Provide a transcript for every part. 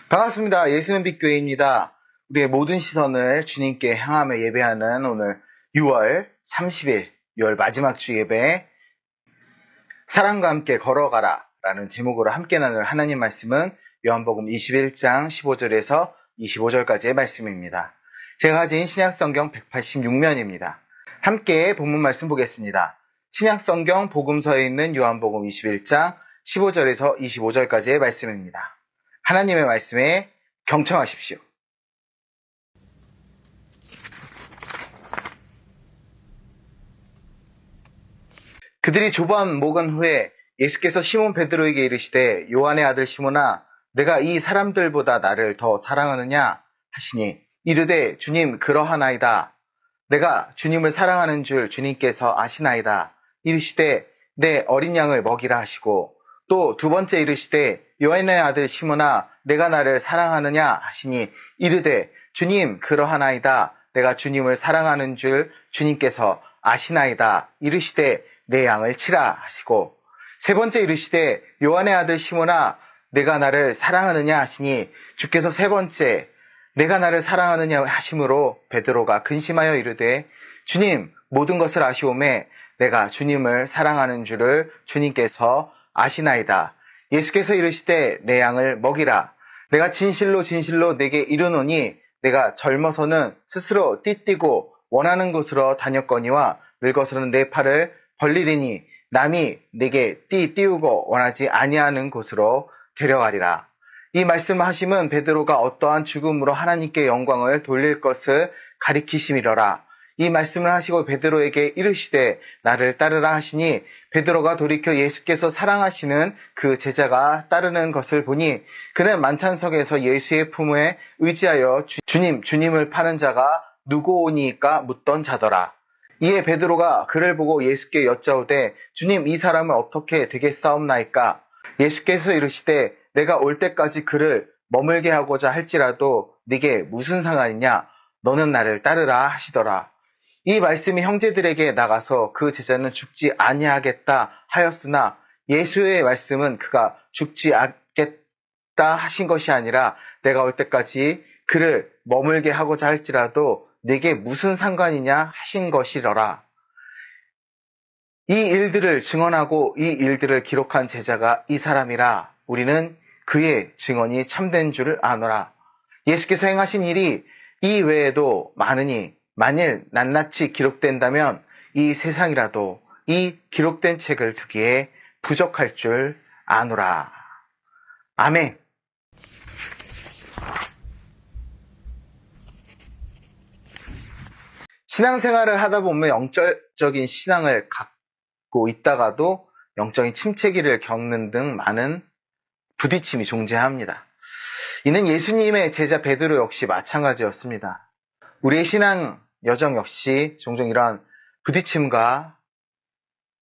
반갑습니다. 예수는 빛교회입니다. 우리의 모든 시선을 주님께 향하며 예배하는 오늘 6월 30일, 6월 마지막 주 예배, 사랑과 함께 걸어가라 라는 제목으로 함께 나눌 하나님 말씀은 요한복음 21장 15절에서 25절까지의 말씀입니다. 제가 가진 신약성경 186면입니다. 함께 본문 말씀 보겠습니다. 신약성경 복음서에 있는 요한복음 21장 15절에서 25절까지의 말씀입니다. 하나님의 말씀에 경청하십시오. 그들이 조반 목은 후에 예수께서 시몬 베드로에게 이르시되 요한의 아들 시몬아 내가 이 사람들보다 나를 더 사랑하느냐 하시니 이르되 주님 그러하나이다. 내가 주님을 사랑하는 줄 주님께서 아시나이다. 이르시되 내 어린 양을 먹이라 하시고 또 두 번째 이르시되 요한의 아들 시몬아 내가 나를 사랑하느냐 하시니 이르되 주님 그러하나이다. 내가 주님을 사랑하는 줄 주님께서 아시나이다. 이르시되 내 양을 치라 하시고 세 번째 이르시되 요한의 아들 시몬아 내가 나를 사랑하느냐 하시니 주께서 세 번째 내가 나를 사랑하느냐 하심으로 베드로가 근심하여 이르되 주님 모든 것을 아시오매 내가 주님을 사랑하는 줄을 주님께서 아시나이다. 예수께서 이르시되 내 양을 먹이라. 내가 진실로 진실로 내게 이르노니 내가 젊어서는 스스로 띠띠고 원하는 곳으로 다녔거니와 늙어서는 내 팔을 벌리리니 남이 내게 띠띠우고 원하지 아니하는 곳으로 데려가리라. 이 말씀을 하심은 베드로가 어떠한 죽음으로 하나님께 영광을 돌릴 것을 가리키심이러라. 이 말씀을 하시고 베드로에게 이르시되 나를 따르라 하시니 베드로가 돌이켜 예수께서 사랑하시는 그 제자가 따르는 것을 보니 그는 만찬석에서 예수의 품에 의지하여 주님을 파는 자가 누구오니까 묻던 자더라. 이에 베드로가 그를 보고 예수께 여짜오되 주님 이 사람을 어떻게 되겠사옵나이까? 예수께서 이르시되 내가 올 때까지 그를 머물게 하고자 할지라도 네게 무슨 상관이냐? 너는 나를 따르라 하시더라. 이 말씀이 형제들에게 나가서 그 제자는 죽지 아니하겠다 하였으나 예수의 말씀은 그가 죽지 않겠다 하신 것이 아니라 내가 올 때까지 그를 머물게 하고자 할지라도 네게 무슨 상관이냐 하신 것이러라. 이 일들을 증언하고 이 일들을 기록한 제자가 이 사람이라 우리는 그의 증언이 참된 줄을 아노라. 예수께서 행하신 일이 이 외에도 많으니 만일 낱낱이 기록된다면 이 세상이라도 이 기록된 책을 두기에 부족할 줄 아노라. 아멘. 신앙생활을 하다 보면 영적인 신앙을 갖고 있다가도 영적인 침체기를 겪는 등 많은 부딪힘이 존재합니다. 이는 예수님의 제자 베드로 역시 마찬가지였습니다. 우리의 신앙 여정 역시 종종 이러한 부딪힘과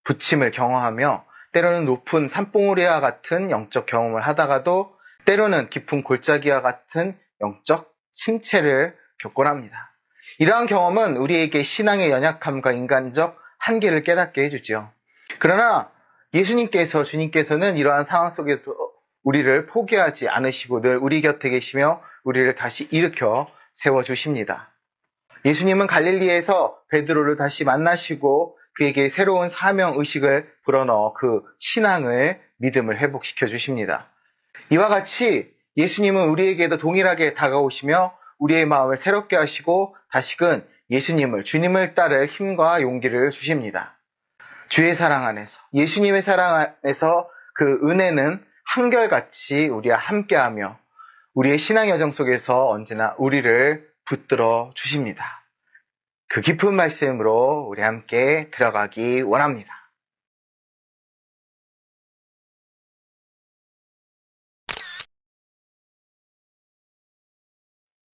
부침을 경험하며 때로는 높은 산봉우리와 같은 영적 경험을 하다가도 때로는 깊은 골짜기와 같은 영적 침체를 겪곤 합니다. 이러한 경험은 우리에게 신앙의 연약함과 인간적 한계를 깨닫게 해주죠. 그러나 주님께서는 이러한 상황 속에도 우리를 포기하지 않으시고 늘 우리 곁에 계시며 우리를 다시 일으켜 세워주십니다. 예수님은 갈릴리에서 베드로를 다시 만나시고 그에게 새로운 사명의식을 불어넣어 그 신앙을, 믿음을 회복시켜 주십니다. 이와 같이 예수님은 우리에게도 동일하게 다가오시며 우리의 마음을 새롭게 하시고 다시금 주님을 따를 힘과 용기를 주십니다. 주의 사랑 안에서, 예수님의 사랑 안에서 그 은혜는 한결같이 우리와 함께하며 우리의 신앙 여정 속에서 언제나 우리를 붙들어 주십니다. 그 깊은 말씀으로 우리 함께 들어가기 원합니다.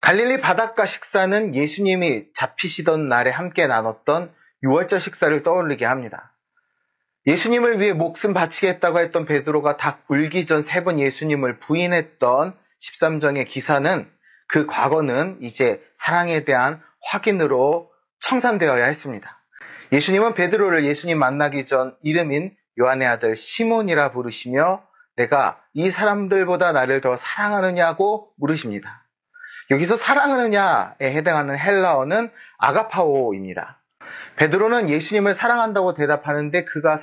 갈릴리 바닷가 식사는 예수님이 잡히시던 날에 함께 나눴던 유월절 식사를 떠올리게 합니다. 예수님을 위해 목숨 바치겠다고 했던 베드로가 닭 울기 전 3번 예수님을 부인했던 13장의 기사는 그 과거는 이제 사랑에 대한 확인으로 청산되어야 했습니다. 예수님은 베드로를 예수님 만나기 전 이름인 요한의 아들 시몬이라 부르시며 내가 이 사람들보다 나를 더 사랑하느냐고 물으십니다. 여기서 사랑하느냐에 해당하는 헬라어는 아가파오입니다. 베드로는 예수님을 사랑한다고 대답하는데 그가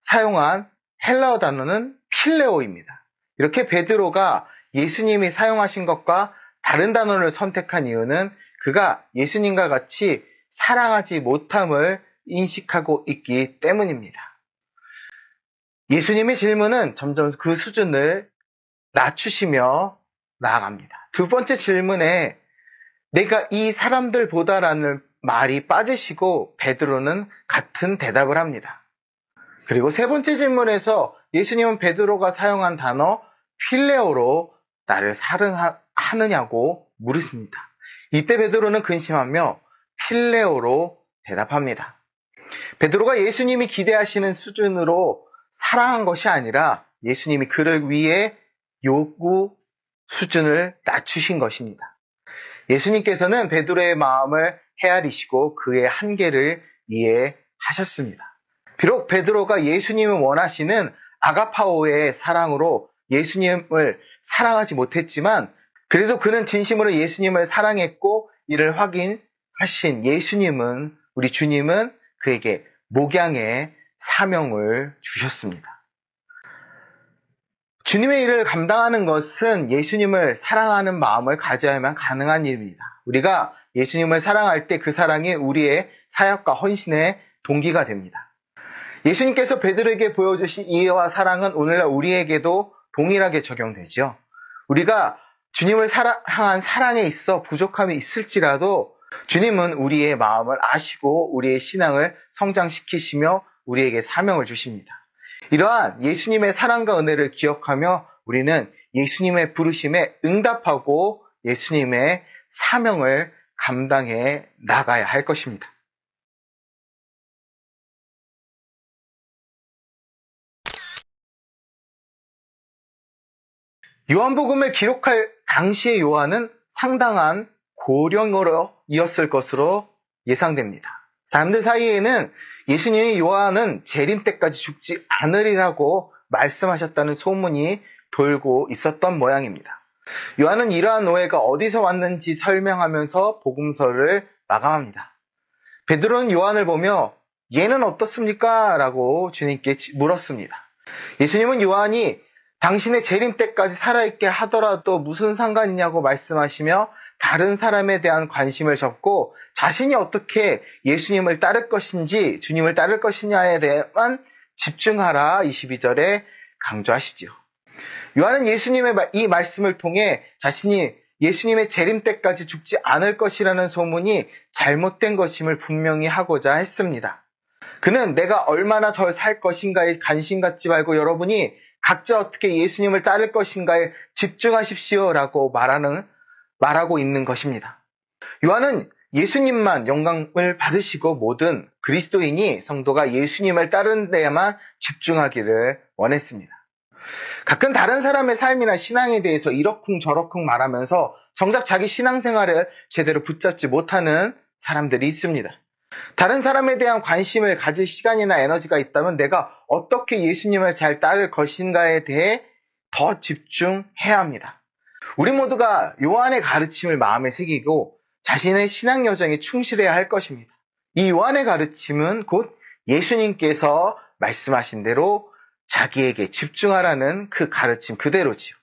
사용한 헬라어 단어는 필레오입니다. 이렇게 베드로가 예수님이 사용하신 것과 다른 단어를 선택한 이유는 그가 예수님과 같이 사랑하지 못함을 인식하고 있기 때문입니다. 예수님의 질문은 점점 그 수준을 낮추시며 나아갑니다. 두 번째 질문에 내가 이 사람들보다라는 말이 빠지시고 베드로는 같은 대답을 합니다. 그리고 세 번째 질문에서 예수님은 베드로가 사용한 단어 필레오로 나를 사랑하느냐고 물으십니다. 이때 베드로는 근심하며 필레오로 대답합니다. 베드로가 예수님이 기대하시는 수준으로 사랑한 것이 아니라 예수님이 그를 위해 요구 수준을 낮추신 것입니다. 예수님께서는 베드로의 마음을 헤아리시고 그의 한계를 이해하셨습니다. 비록 베드로가 예수님을 원하시는 아가파오의 사랑으로 예수님을 사랑하지 못했지만 그래도 그는 진심으로 예수님을 사랑했고 이를 확인하신 예수님은 우리 주님은 그에게 목양의 사명을 주셨습니다. 주님의 일을 감당하는 것은 예수님을 사랑하는 마음을 가져야만 가능한 일입니다. 우리가 예수님을 사랑할 때 그 사랑이 우리의 사역과 헌신의 동기가 됩니다. 예수님께서 베드로에게 보여주신 이해와 사랑은 오늘날 우리에게도 동일하게 적용되죠. 우리가 주님을 향한 사랑에 있어 부족함이 있을지라도 주님은 우리의 마음을 아시고 우리의 신앙을 성장시키시며 우리에게 사명을 주십니다. 이러한 예수님의 사랑과 은혜를 기억하며 우리는 예수님의 부르심에 응답하고 예수님의 사명을 감당해 나가야 할 것입니다. 요한복음을 기록할 당시의 요한은 상당한 고령이었을 것으로 예상됩니다. 사람들 사이에는 예수님이 요한은 재림 때까지 죽지 않으리라고 말씀하셨다는 소문이 돌고 있었던 모양입니다. 요한은 이러한 오해가 어디서 왔는지 설명하면서 복음서를 마감합니다. 베드로는 요한을 보며 얘는 어떻습니까? 라고 주님께 물었습니다. 예수님은 요한이 당신의 재림 때까지 살아있게 하더라도 무슨 상관이냐고 말씀하시며 다른 사람에 대한 관심을 접고 자신이 어떻게 예수님을 따를 것인지 주님을 따를 것이냐에 대해만 집중하라 22절에 강조하시지요. 요한은 예수님의 이 말씀을 통해 자신이 예수님의 재림 때까지 죽지 않을 것이라는 소문이 잘못된 것임을 분명히 하고자 했습니다. 그는 내가 얼마나 더 살 것인가에 관심 갖지 말고 여러분이 각자 어떻게 예수님을 따를 것인가에 집중하십시오라고 말하고 있는 것입니다. 요한은 예수님만 영광을 받으시고 모든 그리스도인이 성도가 예수님을 따르는 데에만 집중하기를 원했습니다. 가끔 다른 사람의 삶이나 신앙에 대해서 이러쿵 저러쿵 말하면서 정작 자기 신앙생활을 제대로 붙잡지 못하는 사람들이 있습니다. 다른 사람에 대한 관심을 가질 시간이나 에너지가 있다면 내가 어떻게 예수님을 잘 따를 것인가에 대해 더 집중해야 합니다. 우리 모두가 요한의 가르침을 마음에 새기고 자신의 신앙 여정에 충실해야 할 것입니다. 이 요한의 가르침은 곧 예수님께서 말씀하신 대로 자기에게 집중하라는 그 가르침 그대로지요.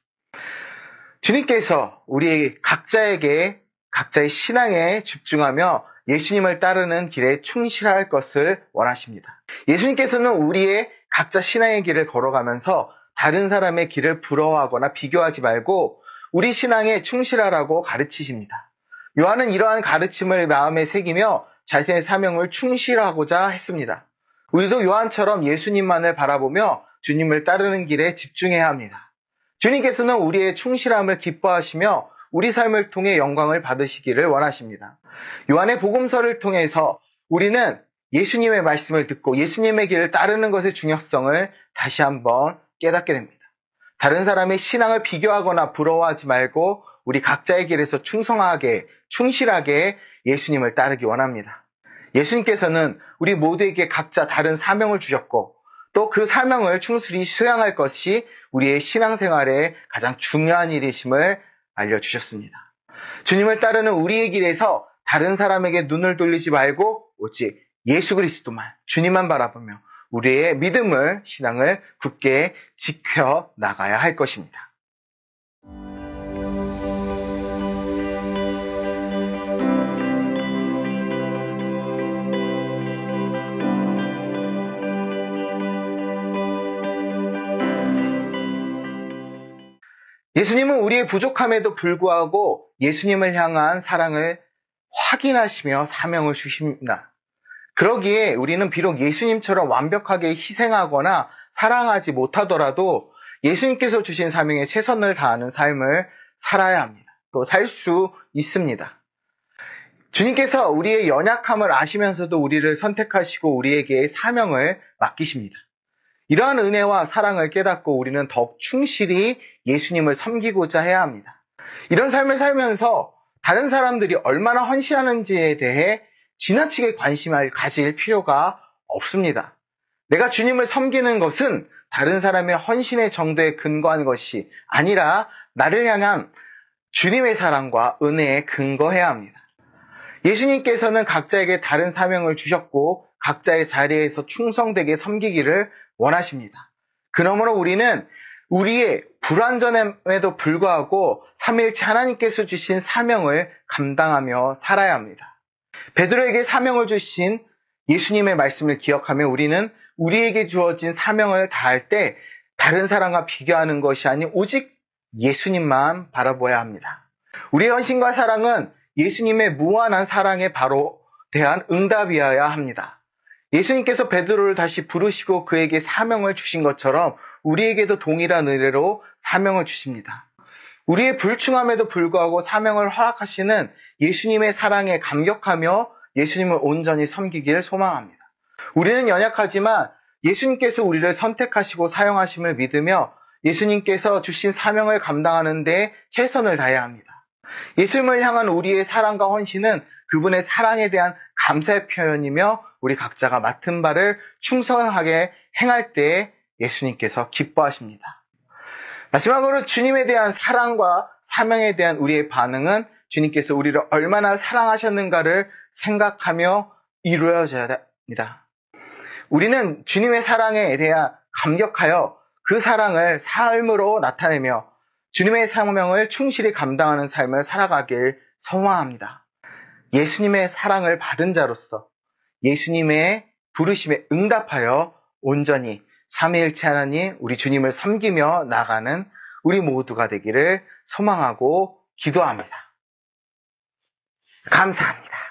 주님께서 우리 각자에게 각자의 신앙에 집중하며 예수님을 따르는 길에 충실할 것을 원하십니다. 예수님께서는 우리의 각자 신앙의 길을 걸어가면서 다른 사람의 길을 부러워하거나 비교하지 말고 우리 신앙에 충실하라고 가르치십니다. 요한은 이러한 가르침을 마음에 새기며 자신의 사명을 충실하고자 했습니다. 우리도 요한처럼 예수님만을 바라보며 주님을 따르는 길에 집중해야 합니다. 주님께서는 우리의 충실함을 기뻐하시며 우리 삶을 통해 영광을 받으시기를 원하십니다. 요한의 복음서를 통해서 우리는 예수님의 말씀을 듣고 예수님의 길을 따르는 것의 중요성을 다시 한번 깨닫게 됩니다. 다른 사람의 신앙을 비교하거나 부러워하지 말고 우리 각자의 길에서 충성하게, 충실하게 예수님을 따르기 원합니다. 예수님께서는 우리 모두에게 각자 다른 사명을 주셨고 또 그 사명을 충실히 수행할 것이 우리의 신앙생활의 가장 중요한 일이심을 알려주셨습니다. 주님을 따르는 우리의 길에서 다른 사람에게 눈을 돌리지 말고 오직 예수 그리스도만, 주님만 바라보며 우리의 믿음을, 신앙을 굳게 지켜 나가야 할 것입니다. 예수님은 우리의 부족함에도 불구하고 예수님을 향한 사랑을 확인하시며 사명을 주십니다. 그러기에 우리는 비록 예수님처럼 완벽하게 희생하거나 사랑하지 못하더라도 예수님께서 주신 사명에 최선을 다하는 삶을 살아야 합니다. 또 살 수 있습니다. 주님께서 우리의 연약함을 아시면서도 우리를 선택하시고 우리에게 사명을 맡기십니다. 이러한 은혜와 사랑을 깨닫고 우리는 더욱 충실히 예수님을 섬기고자 해야 합니다. 이런 삶을 살면서 다른 사람들이 얼마나 헌신하는지에 대해 지나치게 관심을 가질 필요가 없습니다. 내가 주님을 섬기는 것은 다른 사람의 헌신의 정도에 근거한 것이 아니라 나를 향한 주님의 사랑과 은혜에 근거해야 합니다. 예수님께서는 각자에게 다른 사명을 주셨고 각자의 자리에서 충성되게 섬기기를 원하십니다. 그러므로 우리는 우리의 불완전함에도 불구하고 삼위일체 하나님께서 주신 사명을 감당하며 살아야 합니다. 베드로에게 사명을 주신 예수님의 말씀을 기억하며 우리는 우리에게 주어진 사명을 다할 때 다른 사람과 비교하는 것이 아닌 오직 예수님만 바라보아야 합니다. 우리의 헌신과 사랑은 예수님의 무한한 사랑에 바로 대한 응답이어야 합니다. 예수님께서 베드로를 다시 부르시고 그에게 사명을 주신 것처럼 우리에게도 동일한 은혜로 사명을 주십니다. 우리의 불충함에도 불구하고 사명을 허락하시는 예수님의 사랑에 감격하며 예수님을 온전히 섬기기를 소망합니다. 우리는 연약하지만 예수님께서 우리를 선택하시고 사용하심을 믿으며 예수님께서 주신 사명을 감당하는 데 최선을 다해야 합니다. 예수님을 향한 우리의 사랑과 헌신은 그분의 사랑에 대한 감사의 표현이며 우리 각자가 맡은 바를 충성하게 행할 때 예수님께서 기뻐하십니다. 마지막으로 주님에 대한 사랑과 사명에 대한 우리의 반응은 주님께서 우리를 얼마나 사랑하셨는가를 생각하며 이루어져야 합니다. 우리는 주님의 사랑에 대해 감격하여 그 사랑을 삶으로 나타내며 주님의 사명을 충실히 감당하는 삶을 살아가길 소망합니다. 예수님의 사랑을 받은 자로서 예수님의 부르심에 응답하여 온전히 삼위일체 하나님 우리 주님을 섬기며 나가는 우리 모두가 되기를 소망하고 기도합니다. 감사합니다.